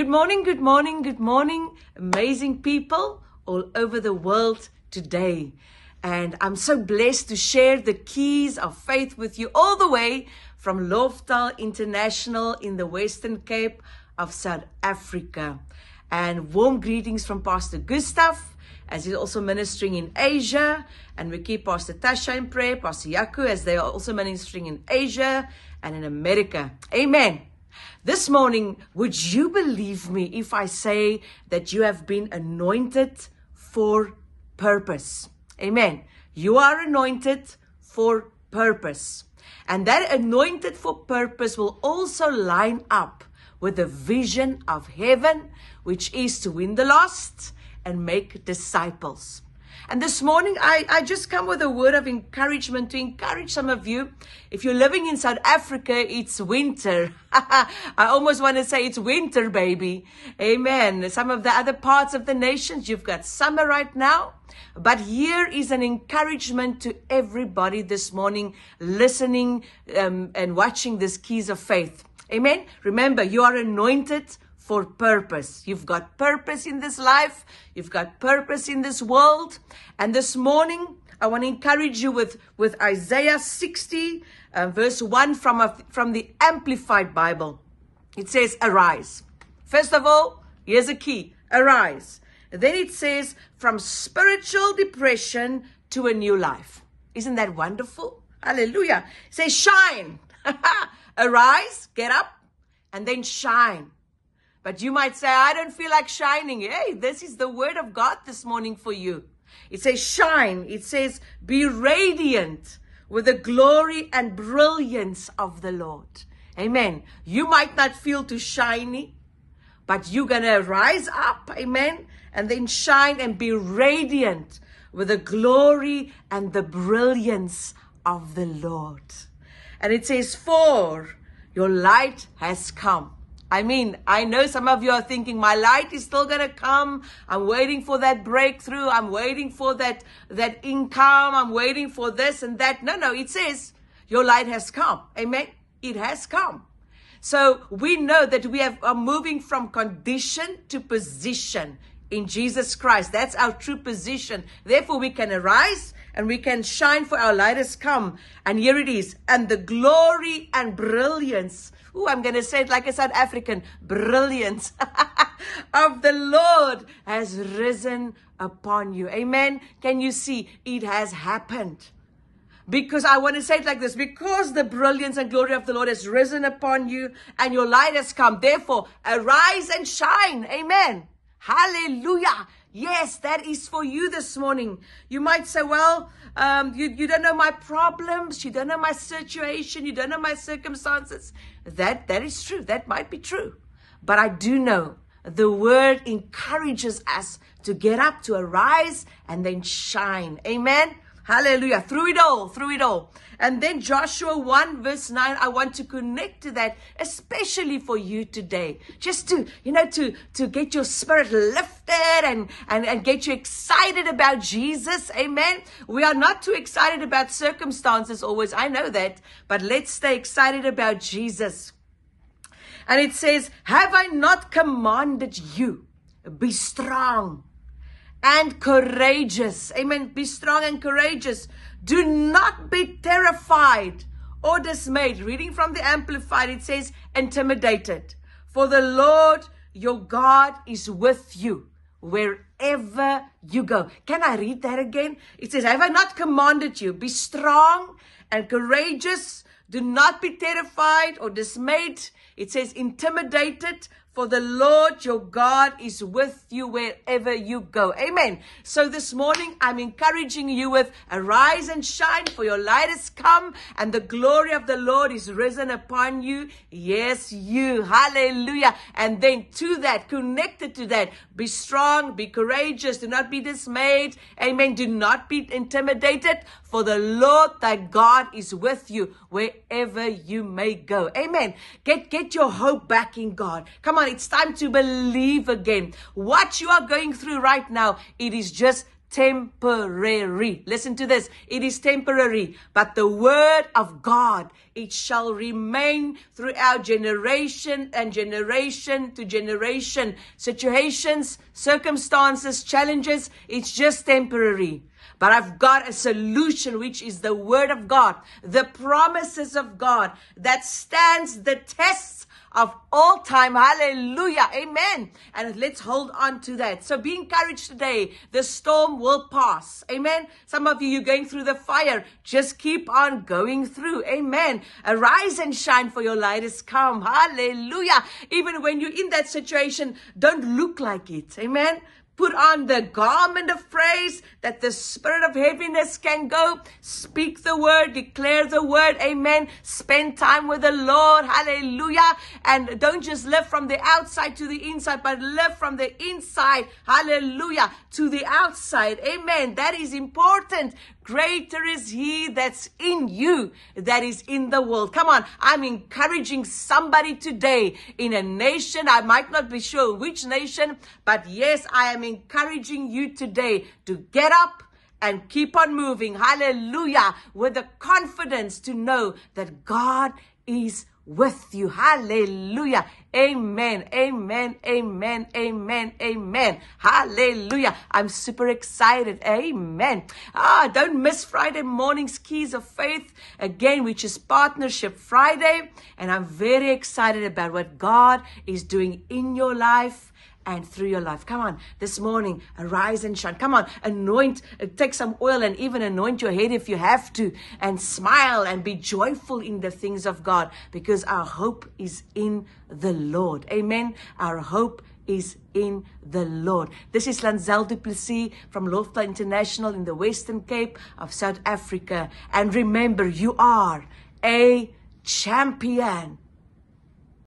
Good morning, good morning, good morning, amazing people all over the world today. And I'm so blessed to share the keys of faith with you all the way from Loftal International in the Western Cape of South Africa. And warm greetings from Pastor Gustav, as he's also ministering in Asia. And we keep Pastor Tasha in prayer, Pastor Yaku, as they are also ministering in Asia and in America. Amen. This morning, would you believe me if I say that you have been anointed for purpose? Amen. You are anointed for purpose. And that anointed for purpose will also line up with the vision of heaven, which is to win the lost and make disciples. And this morning, I just come with a word of encouragement to encourage some of you. If you're living in South Africa, it's winter. I almost want to say it's winter, baby. Amen. Some of the other parts of the nations, you've got summer right now. But here is an encouragement to everybody this morning listening and watching this Keys of Faith. Amen. Remember, you are anointed for purpose. You've got purpose in this life. You've got purpose in this world. And this morning, I want to encourage you with Isaiah 60, verse 1 from the Amplified Bible. It says, arise. First of all, here's a key. Arise. Then it says, from spiritual depression to a new life. Isn't that wonderful? Hallelujah. It says, shine. Arise, get up, and then shine. But you might say, I don't feel like shining. Hey, this is the word of God this morning for you. It says shine. It says be radiant with the glory and brilliance of the Lord. Amen. You might not feel too shiny, but you're going to rise up. Amen. And then shine and be radiant with the glory and the brilliance of the Lord. And it says, for your light has come. I mean, I know some of you are thinking, my light is still going to come. I'm waiting for that breakthrough. I'm waiting for that income. I'm waiting for this and that. No, it says your light has come. Amen. It has come. So we know that we are moving from condition to position in Jesus Christ. That's our true position. Therefore, we can arise and we can shine, for our light has come. And here it is. And the glory and brilliance, I'm going to say it like a South African, brilliance of the Lord has risen upon you. Amen. Can you see? It has happened. Because I want to say it like this, because the brilliance and glory of the Lord has risen upon you and your light has come. Therefore, arise and shine. Amen. Hallelujah. Yes, that is for you this morning. You might say, well, you don't know my problems. You don't know my situation. You don't know my circumstances. That is true. That might be true. But I do know the word encourages us to get up, to arise, and then shine. Amen. Hallelujah. Through it all. And then Joshua 1 verse 9, I want to connect to that, especially for you today. Just to get your spirit lifted and get you excited about Jesus. Amen. We are not too excited about circumstances always. I know that. But let's stay excited about Jesus. And it says, have I not commanded you? Be strong and courageous. Amen. Be strong and courageous. Do not be terrified or dismayed. Reading from the Amplified, it says intimidated. For the Lord your God is with you wherever you go. Can I read that again? It says, have I not commanded you? Be strong and courageous. Do not be terrified or dismayed. It says intimidated. For the Lord your God is with you wherever you go. Amen. So this morning, I'm encouraging you with arise and shine, for your light has come and the glory of the Lord is risen upon you. Yes, you. Hallelujah. And then to that, connected to that, be strong, be courageous, do not be dismayed. Amen. Do not be intimidated, for the Lord thy God is with you wherever you may go. Amen. Get your hope back in God. Come on, it's time to believe again. What you are going through right now, it is just temporary. Listen to this. It is temporary, but the word of God, it shall remain throughout generation and generation to generation. Situations, circumstances, challenges, it's just temporary. But I've got a solution, which is the word of God, the promises of God that stands the tests of all time. Hallelujah. Amen. And let's hold on to that. So be encouraged today. The storm will pass. Amen. Some of you, you're going through the fire. Just keep on going through. Amen. Arise and shine, for your light is come. Hallelujah. Even when you're in that situation, don't look like it. Amen. Put on the garment of praise that the spirit of heaviness can go. Speak the word, declare the word. Amen. Spend time with the Lord. Hallelujah. And don't just live from the outside to the inside, but live from the inside. Hallelujah. To the outside. Amen. That is important. Greater is he that's in you that is in the world. Come on. I'm encouraging somebody today in a nation. I might not be sure which nation, but yes, I am encouraging you today to get up and keep on moving. Hallelujah. With the confidence to know that God is with you. Hallelujah. Amen. Amen. Amen. Amen. Amen. Hallelujah. I'm super excited. Amen. Don't miss Friday morning's Keys of Faith again, which is Partnership Friday. And I'm very excited about what God is doing in your life and through your life. Come on, this morning, arise and shine. Come on, anoint, take some oil and even anoint your head if you have to, and smile and be joyful in the things of God, because our hope is in the Lord. Amen. Our hope is in the Lord. This is Lanzelle du Plessis from Lofta International in the Western Cape of South Africa. And remember, you are a champion.